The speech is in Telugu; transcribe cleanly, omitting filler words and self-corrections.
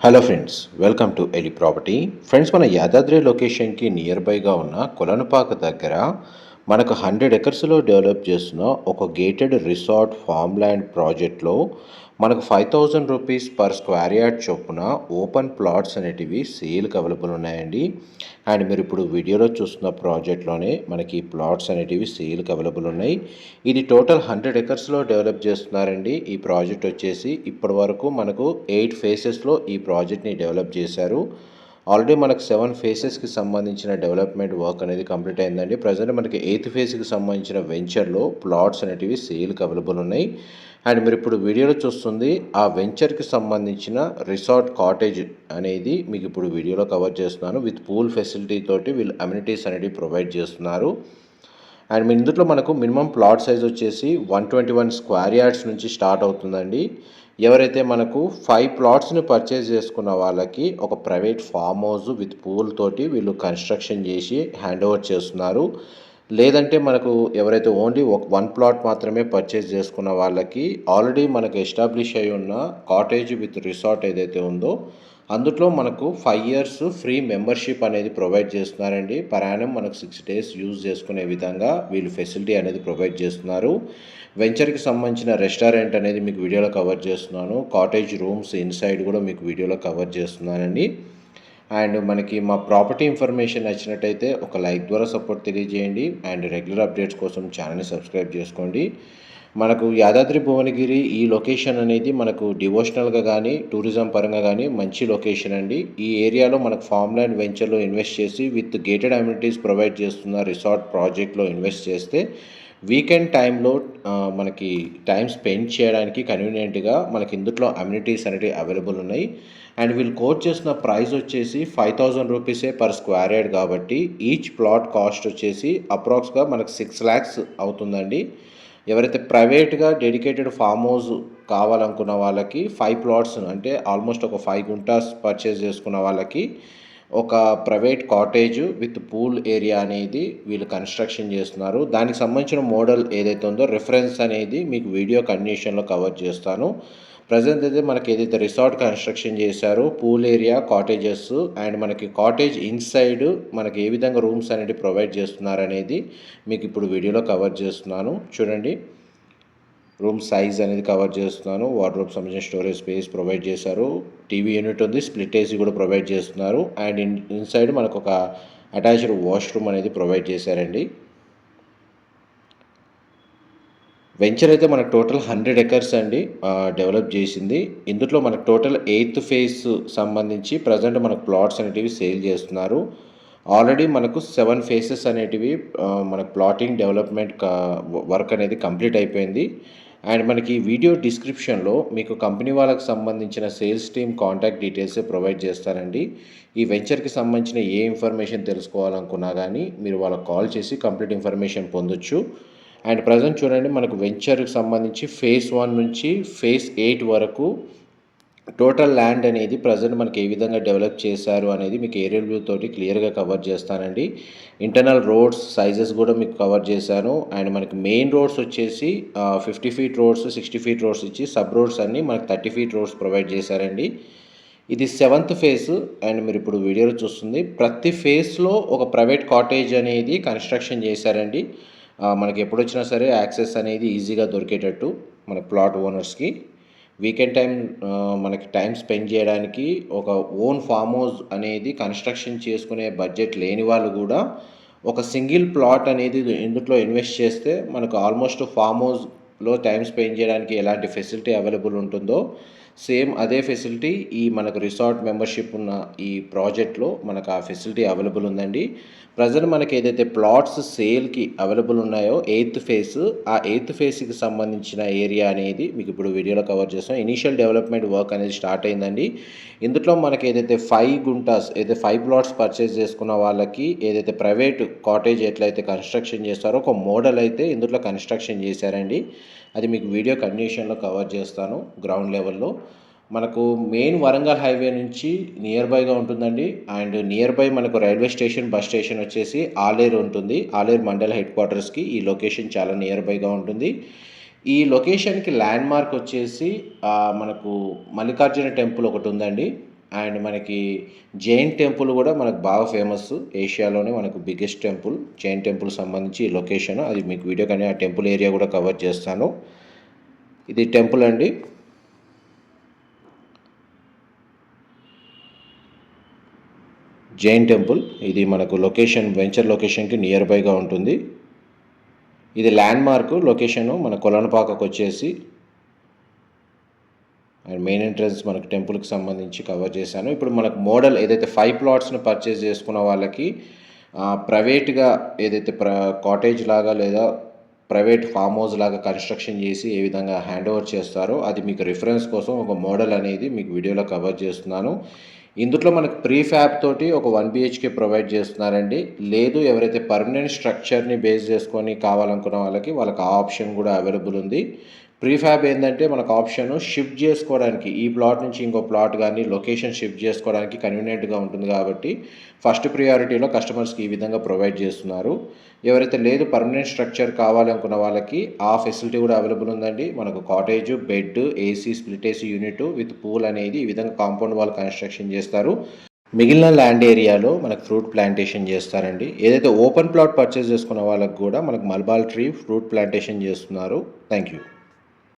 హలో ఫ్రెండ్స్, వెల్కమ్ టు ఎలి ప్రాపర్టీ. ఫ్రెండ్స్, మన యాదాద్రి లొకేషన్కి నియర్ బైగా ఉన్న కొలనుపాక దగ్గర మనకు 100 ఎకర్స్లో డెవలప్ చేస్తున్న ఒక గేటెడ్ రిసార్ట్ ఫామ్ ల్యాండ్ ప్రాజెక్ట్లో మనకు 5,000 రూపీస్ పర్ స్క్వేర్ యార్డ్ చొప్పున ఓపెన్ ప్లాట్స్ అనేటివి సేల్కి అవైలబుల్ ఉన్నాయండి. అండ్ మీరు ఇప్పుడు వీడియోలో చూస్తున్న ప్రాజెక్ట్లోనే మనకి ప్లాట్స్ అనేటివి సేల్కి అవైలబుల్ ఉన్నాయి. ఇది టోటల్ 100 ఎకర్స్లో డెవలప్ చేస్తున్నారండి. ఈ ప్రాజెక్ట్ వచ్చేసి ఇప్పటి వరకు మనకు 8 ఫేసెస్లో ఈ ప్రాజెక్ట్ని డెవలప్ చేశారు. ఆల్రెడీ మనకు 7 ఫేసెస్కి సంబంధించిన డెవలప్మెంట్ వర్క్ అనేది కంప్లీట్ అయిందండి. ప్రజెంట్ మనకి 8th ఫేజ్కి సంబంధించిన వెంచర్లో ప్లాట్స్ అనేటివి సేల్కి అవైలబుల్ ఉన్నాయి. అండ్ మీరు ఇప్పుడు వీడియోలో చూస్తుంది ఆ వెంచర్కి సంబంధించిన రిసార్ట్ కాటేజ్ అనేది మీకు ఇప్పుడు వీడియోలో కవర్ చేస్తున్నాను. విత్ పూల్ ఫెసిలిటీ తోటి వీళ్ళు అమ్యూనిటీస్ అనేవి ప్రొవైడ్ చేస్తున్నారు. అండ్ ఇందులో మనకు మినిమం ప్లాట్ సైజ్ వచ్చేసి 121 స్క్వేర్ యార్డ్స్ నుంచి స్టార్ట్ అవుతుందండి. ఎవరైతే మనకు 5 ప్లాట్స్ని పర్చేజ్ చేసుకున్న వాళ్ళకి ఒక private farm house with pool తోటి వీళ్ళు కన్స్ట్రక్షన్ చేసి హ్యాండ్ ఓవర్ చేస్తున్నారు. లేదంటే మనకు ఎవరైతే ఓన్లీ 1 ప్లాట్ మాత్రమే పర్చేజ్ చేసుకున్న వాళ్ళకి ఆల్రెడీ మనకు ఎస్టాబ్లిష్ అయి ఉన్న కాటేజ్ విత్ రిసార్ట్ ఏదైతే ఉందో అందులో మనకు 5 ఇయర్స్ ఫ్రీ మెంబర్షిప్ అనేది ప్రొవైడ్ చేస్తున్నారండి. పర్ మనకు 6 డేస్ యూజ్ చేసుకునే విధంగా వీళ్ళు ఫెసిలిటీ అనేది ప్రొవైడ్ చేస్తున్నారు. వెంచర్కి సంబంధించిన రెస్టారెంట్ అనేది మీకు వీడియోలో కవర్ చేస్తున్నాను. కాటేజ్ రూమ్స్ ఇన్సైడ్ కూడా మీకు వీడియోలో కవర్ చేస్తున్నానండి. అండ్ మనకి మా ప్రాపర్టీ ఇన్ఫర్మేషన్ నచ్చినట్టయితే ఒక లైక్ ద్వారా సపోర్ట్ తెలియజేయండి. అండ్ రెగ్యులర్ అప్డేట్స్ కోసం ఛానల్ని సబ్స్క్రైబ్ చేసుకోండి. మనకు యాదాద్రి భువనగిరి ఈ లొకేషన్ అనేది మనకు డివోషనల్గా కానీ టూరిజం పరంగా కానీ మంచి లొకేషన్ అండి. ఈ ఏరియాలో మనకు ఫామ్ ల్యాండ్ వెంచర్లో ఇన్వెస్ట్ చేసి విత్ గేటెడ్ అమ్యూనిటీస్ ప్రొవైడ్ చేస్తున్న రిసార్ట్ ప్రాజెక్ట్లో ఇన్వెస్ట్ చేస్తే వీకెండ్ టైంలో మనకి టైం స్పెండ్ చేయడానికి కన్వీనియంట్గా మనకి ఇందులో అమ్యూనిటీస్ అనేవి అవైలబుల్ ఉన్నాయి. అండ్ వీళ్ళు కోట్ చేసిన ప్రైస్ వచ్చేసి 5,000 రూపీసే పర్ స్క్వేర్ యార్డ్ కాబట్టి ఈచ్ ప్లాట్ కాస్ట్ వచ్చేసి అప్రాక్స్గా మనకు 6 lakhs అవుతుందండి. ఎవరైతే ప్రైవేట్గా డెడికేటెడ్ ఫామ్ హౌస్ కావాలనుకున్న వాళ్ళకి 5 ప్లాట్స్ అంటే ఆల్మోస్ట్ ఒక 5 గుంటాస్ పర్చేస్ చేసుకున్న వాళ్ళకి ఒక private cottage with pool area అనేది వీళ్ళు కన్స్ట్రక్షన్ చేస్తున్నారు. దానికి సంబంధించిన మోడల్ ఏదైతే ఉందో రిఫరెన్స్ అనేది మీకు వీడియో కండిషన్లో కవర్ చేస్తాను. ప్రజెంట్ అయితే మనకి ఏదైతే రిసార్ట్ కన్స్ట్రక్షన్ చేశారో పూల్ ఏరియా కాటేజెస్ అండ్ మనకి కాటేజ్ ఇన్సైడ్ మనకి ఏ విధంగా రూమ్స్ అనేది ప్రొవైడ్ చేస్తున్నారు అనేది మీకు ఇప్పుడు వీడియోలో కవర్ చేస్తున్నాను. చూడండి, రూమ్ సైజ్ అనేది కవర్ చేస్తున్నాను. వార్డ్రోబ్ సంబంధించిన స్టోరేజ్ స్పేస్ ప్రొవైడ్ చేశారు. టీవీ యూనిట్ ఉంది, స్ప్లిట్ ఏసీ కూడా ప్రొవైడ్ చేస్తున్నారు. అండ్ ఇన్సైడ్ మనకు ఒక అటాచ్డ్ వాష్రూమ్ అనేది ప్రొవైడ్ చేశారండి. వెంచర్ అయితే మనకు టోటల్ 100 ఎకర్స్ అండి డెవలప్ చేసింది. ఇందులో మనకు టోటల్ 8th ఫేజ్ సంబంధించి ప్రజెంట్ మనకు ప్లాట్స్ అనేటివి సేల్ చేస్తున్నారు. ఆల్రెడీ మనకు 7 ఫేసెస్ అనేటివి మనకు ప్లాటింగ్ డెవలప్మెంట్ వర్క్ అనేది కంప్లీట్ అయిపోయింది. అండ్ మనకి వీడియో డిస్క్రిప్షన్లో మీకు కంపెనీ వాళ్ళకి సంబంధించిన sales team contact details provide చేస్తారండి. ఈ వెంచర్కి సంబంధించిన ఏ ఇన్ఫర్మేషన్ తెలుసుకోవాలనుకున్నా కానీ మీరు వాళ్ళకి కాల్ చేసి కంప్లీట్ ఇన్ఫర్మేషన్ పొందొచ్చు. అండ్ ప్రజెంట్ చూడండి, మనకు వెంచర్కి సంబంధించి ఫేజ్ 1 నుంచి ఫేజ్ 8 వరకు టోటల్ ల్యాండ్ అనేది ప్రజెంట్ మనకి ఏ విధంగా డెవలప్ చేశారు అనేది మీకు ఏరియల్ వ్యూ తోటి క్లియర్గా కవర్ చేస్తానండి. ఇంటర్నల్ రోడ్స్ సైజెస్ కూడా మీకు కవర్ చేశాను. అండ్ మనకి మెయిన్ రోడ్స్ వచ్చేసి 50 feet రోడ్స్, 60 feet రోడ్స్ ఇచ్చి సబ్ రోడ్స్ అన్నీ మనకు 30 feet రోడ్స్ ప్రొవైడ్ చేశారండి. ఇది 7th ఫేజ్. అండ్ మీరు ఇప్పుడు వీడియోలో చూస్తుంది ప్రతి ఫేజ్లో ఒక ప్రైవేట్ కాటేజ్ అనేది కన్స్ట్రక్షన్ చేశారండి. మనకి ఎప్పుడు వచ్చినా సరే యాక్సెస్ అనేది ఈజీగా దొరికేటట్టు మన ప్లాట్ ఓనర్స్కి వీకెండ్ టైం మనకి టైం స్పెండ్ చేయడానికి ఒక ఓన్ ఫామ్ హౌస్ అనేది కన్స్ట్రక్షన్ చేసుకునే బడ్జెట్ లేని వాళ్ళు కూడా ఒక సింగిల్ ప్లాట్ అనేది ఇందులో ఇన్వెస్ట్ చేస్తే మనకు ఆల్మోస్ట్ ఫామ్ హౌస్లో టైం స్పెండ్ చేయడానికి ఎలాంటి ఫెసిలిటీ అవైలబుల్ ఉంటుందో సేమ్ అదే ఫెసిలిటీ ఈ మనకు రిసార్ట్ మెంబర్షిప్ ఉన్న ఈ ప్రాజెక్ట్లో మనకు ఆ ఫెసిలిటీ అవైలబుల్ ఉందండి. ప్రజెంట్ మనకి ఏదైతే ప్లాట్స్ సేల్కి అవైలబుల్ ఉన్నాయో 8th ఫేజ్, ఆ 8th ఫేజ్కి సంబంధించిన ఏరియా అనేది మీకు ఇప్పుడు వీడియోలో కవర్ చేస్తాం. ఇనీషియల్ డెవలప్మెంట్ వర్క్ అనేది స్టార్ట్ అయిందండి. ఇందులో మనకి ఏదైతే 5 గుంటాస్ ఏదైతే 5 ప్లాట్స్ పర్చేస్ చేసుకున్న వాళ్ళకి ఏదైతే ప్రైవేట్ కాటేజ్ ఎట్లయితే కన్స్ట్రక్షన్ చేస్తారో ఒక మోడల్ అయితే ఇందులో కన్స్ట్రక్షన్ చేశారండి. అది మీకు వీడియో కండిషన్లో కవర్ చేస్తాను. గ్రౌండ్ లెవెల్లో మనకు మెయిన్ వరంగల్ హైవే నుంచి నియర్ బైగా ఉంటుందండి. అండ్ నియర్ బై మనకు రైల్వే స్టేషన్, బస్ స్టేషన్ వచ్చేసి ఆలేరు ఉంటుంది. ఆలేరు మండల హెడ్ క్వార్టర్స్కి ఈ లొకేషన్ చాలా నియర్ బైగా ఉంటుంది. ఈ లొకేషన్కి ల్యాండ్ మార్క్ వచ్చేసి మనకు మల్లికార్జున టెంపుల్ ఒకటి ఉందండి. అండ్ మనకి జైన్ టెంపుల్ కూడా మనకు బాగా ఫేమస్. ఏషియాలోనే మనకు బిగ్గెస్ట్ టెంపుల్. జైన్ టెంపుల్ సంబంధించి లొకేషన్ అది మీకు వీడియో కానీ ఆ టెంపుల్ ఏరియా కూడా కవర్ చేస్తాను. ఇది టెంపుల్ అండి. జైన్ టెంపుల్ ఇది మనకు లొకేషన్ వెంచర్ లొకేషన్కి నియర్ బైగా ఉంటుంది. ఇది ల్యాండ్ మార్క్ లొకేషను మన కొలనుపాకకు వచ్చేసి. అండ్ మెయిన్ ఎంట్రన్స్ మనకు టెంపుల్కి సంబంధించి కవర్ చేశాను. ఇప్పుడు మనకు మోడల్ ఏదైతే 5 ప్లాట్స్ను పర్చేస్ చేసుకున్న వాళ్ళకి ప్రైవేట్గా ఏదైతే కాటేజ్ లాగా లేదా ప్రైవేట్ ఫామ్ హౌస్ లాగా కన్స్ట్రక్షన్ చేసి ఏ విధంగా హ్యాండ్ ఓవర్ చేస్తారో అది మీకు రిఫరెన్స్ కోసం ఒక మోడల్ అనేది మీకు వీడియోలో కవర్ చేస్తున్నాను. ఇందులో మనకు ప్రీఫ్యాబ్ తోటి ఒక 1 BHK ప్రొవైడ్ చేస్తున్నారండి. లేదు ఎవరైతే పర్మనెంట్ స్ట్రక్చర్ని బేస్ చేసుకొని కావాలనుకున్న వాళ్ళకి ఆ ఆప్షన్ కూడా అవైలబుల్ ఉంది. ప్రీఫ్యాబ్ ఏంటంటే మనకు ఆప్షన్ షిఫ్ట్ చేసుకోవడానికి ఈ ప్లాట్ నుంచి ఇంకో ప్లాట్ కానీ లొకేషన్ షిఫ్ట్ చేసుకోవడానికి కన్వీనియంట్గా ఉంటుంది కాబట్టి ఫస్ట్ ప్రియారిటీలో కస్టమర్స్కి ఈ విధంగా ప్రొవైడ్ చేస్తున్నారు. ఎవరైతే లేదు పర్మనెంట్ స్ట్రక్చర్ కావాలి అనుకున్న వాళ్ళకి ఆ ఫెసిలిటీ కూడా అవైలబుల్ ఉందండి. మనకు cottage, bed, AC, split AC unit with pool అనేది ఈ విధంగా కాంపౌండ్ వాల్ కన్స్ట్రక్షన్ చేస్తారు. మిగిలిన ల్యాండ్ ఏరియాలో మనకు ఫ్రూట్ ప్లాంటేషన్ చేస్తారండి. ఏదైతే ఓపెన్ ప్లాట్ పర్చేస్ చేసుకున్న వాళ్ళకి కూడా మనకు మల్బాల్ ట్రీ ఫ్రూట్ ప్లాంటేషన్ చేస్తున్నారు. Thank you.